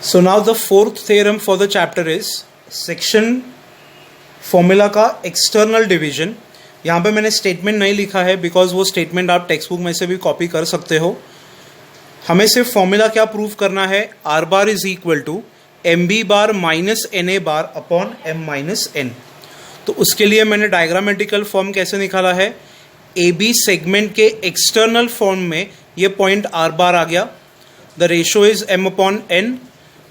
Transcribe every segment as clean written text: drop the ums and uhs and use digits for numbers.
So now the fourth theorem for the chapter is section formula का external division. यहाँ पे मैंने statement नहीं लिखा है बिकॉज वो स्टेटमेंट आप टेक्स्ट बुक में से भी कॉपी कर सकते हो। हमें सिर्फ फॉर्मूला क्या प्रूव करना है, R bar is equal to M B bar minus N A bar upon M minus N. तो उसके लिए मैंने डायग्रामेटिकल फॉर्म कैसे निकाला है, ए बी सेगमेंट के एक्सटर्नल फॉर्म में ये पॉइंट आर बार आ गया, the ratio is M upon N.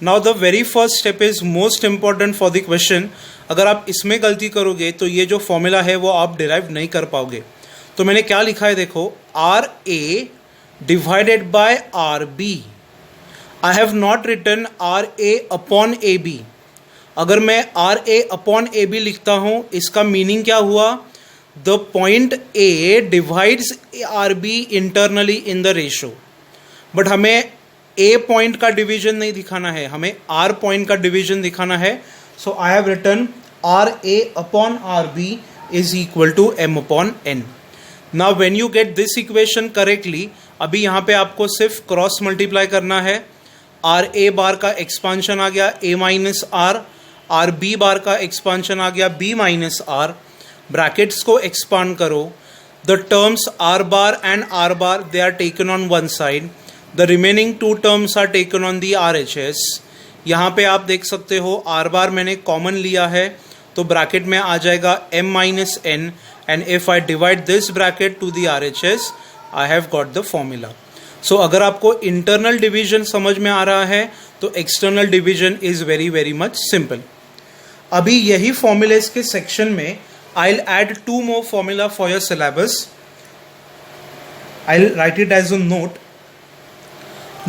Now the very first step is most important for the question. अगर आप इसमें गलती करोगे तो ये जो फॉर्मूला है वो आप डिराइव नहीं कर पाओगे। तो मैंने क्या लिखा है देखो, R A divided by R B. I have not written R A upon A B. अगर मैं R A upon A B लिखता हूं इसका मीनिंग क्या हुआ, the point A divides R B internally in the ratio. But हमें a point का division नहीं दिखाना है, हमें आर पॉइंट का डिवीजन दिखाना है। So I have written R A upon R B is equal to M upon N. Now when you get this equation correctly, अभी यहाँ पे आपको सिर्फ क्रॉस मल्टीप्लाई करना है। आर ए बार का एक्सपांशन आ गया A minus R B bar का एक्सपांशन आ गया बी माइनस आर। ब्रैकेट्स को एक्सपांड करो, the terms R bar and R bar they are taken on one side, the remaining two terms are taken on the R H S. यहाँ पे आप देख सकते हो आर बार मैंने कॉमन लिया है तो ब्रैकेट में आ जाएगा m minus N, and if I divide this bracket to the R H S I have got the formula. So अगर आपको इंटरनल डिवीजन समझ में आ रहा है तो external division is very very much simple. अभी यही फॉर्मूलेस के सेक्शन में I will add two more formula for your syllabus. I will write it as a note.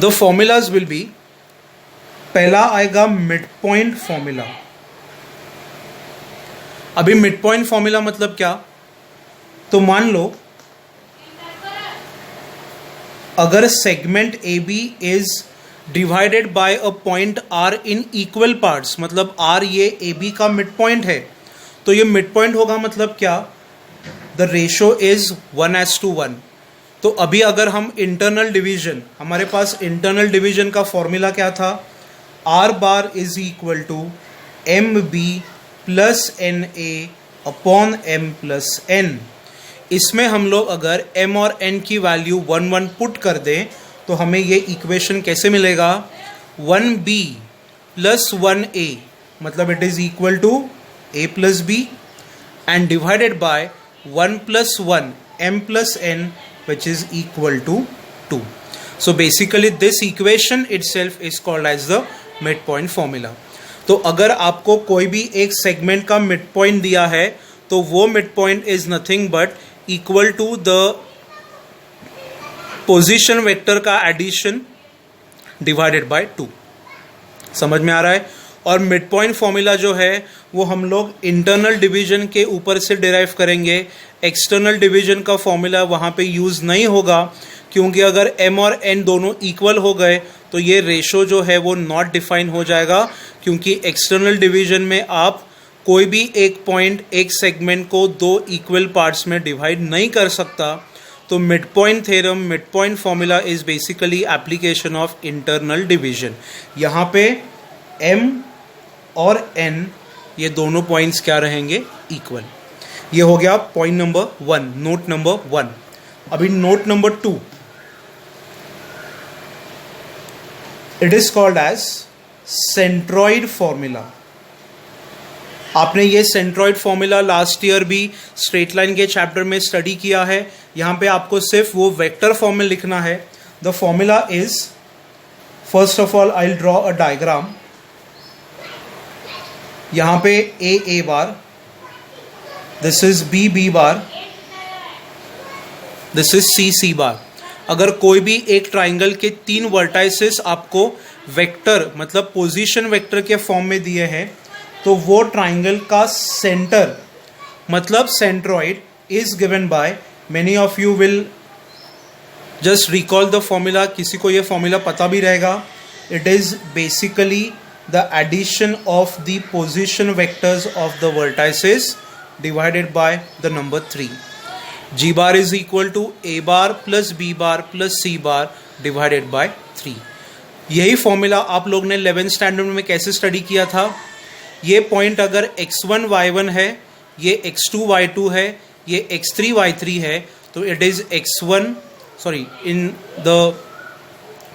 The formulas will be, पहला आएगा मिड पॉइंट फॉर्मूला। अभी mid point formula मतलब क्या, तो मान लो अगर segment A B is divided by a point R in equal parts, मतलब आर ये ए बी का मिड पॉइंट है, तो ये मिड पॉइंट होगा मतलब क्या, द रेशो इज 1:1। तो अभी अगर हम इंटरनल डिवीजन, हमारे पास इंटरनल डिवीजन का फॉर्मूला क्या था, R bar is equal to M B plus N A upon M plus N. इसमें हम लोग अगर m और n की वैल्यू 1 पुट कर दें तो हमें ये इक्वेशन कैसे मिलेगा, 1b प्लस 1a, मतलब it is equal to a plus b and divided by 1 plus 1 m plus n which is equal to 2. So basically this equation itself is called as the midpoint formula. तो अगर आपको कोई भी एक segment का mid point दिया है तो वो mid point is nothing but equal to the position vector का एडिशन डिवाइडेड बाय 2। समझ में आ रहा है। और मिड पॉइंट फॉर्मूला जो है वो हम लोग इंटरनल डिवीजन के ऊपर से डिराइव करेंगे। एक्सटर्नल डिवीजन का फॉर्मूला वहाँ पे यूज़ नहीं होगा, क्योंकि अगर m और n दोनों इक्वल हो गए तो ये रेशो जो है वो नॉट डिफाइन हो जाएगा, क्योंकि एक्सटर्नल डिवीजन में आप कोई भी एक पॉइंट, एक सेगमेंट को दो इक्वल पार्ट्स में डिवाइड नहीं कर सकता। तो mid point theorem, mid point formula is basically application of internal division. यहाँ पे m और n ये दोनों पॉइंट्स क्या रहेंगे, इक्वल। ये हो गया पॉइंट नंबर 1, नोट नंबर 1। अभी note number 2, it is called as centroid formula. आपने ये सेंट्रॉइड फॉर्मूला लास्ट ईयर भी स्ट्रेट लाइन के चैप्टर में स्टडी किया है। यहाँ पे आपको सिर्फ वो वेक्टर फॉर्म में लिखना है। The formula is, first of all I will draw a diagram. यहाँ पे A bar, this is B bar, this is C bar. अगर कोई भी एक ट्राइंगल के 3 वर्टाइसेस आपको वेक्टर मतलब पोजीशन वेक्टर के फॉर्म में दिए हैं तो वो ट्राइंगल का सेंटर मतलब centroid is given bye, many of you will just recall the formula, किसी को ये फॉर्मूला पता भी रहेगा। It is basically the addition of the position vectors of the vertices divided by the number 3. G bar is equal to a bar plus b bar plus c bar divided by 3. यही formula आप लोग ने 11th standard में कैसे study किया था? ये point अगर x1 y1 है, ये x2 y2 है, ये x3 y3 है, तो it is x1 sorry in the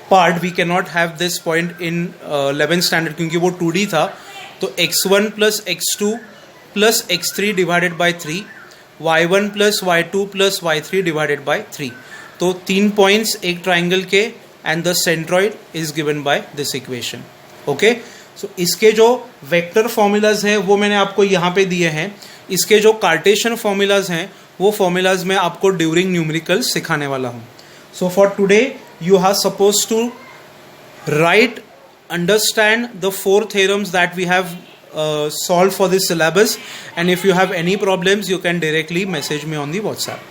part we can not have this point in 11th standard क्योंकि वो 2D था. तो x1 plus x2 plus x3 divided by 3, y1 plus y2 plus y3 divided by 3. तो 3 points एक triangle के and the centroid is given by this equation. Okay, so इसके जो vector formulas हैं वो मैंने आपको यहाँ पे दिए हैं. इसके जो कार्टेशियन फॉर्मूलाज हैं वो फॉर्मूलाज मैं आपको ड्यूरिंग न्यूमेरिकल सिखाने वाला हूँ. So for today you are supposed to write, understand the 4 theorems that we have solved for this syllabus, and if you have any problems you can directly message me on the WhatsApp.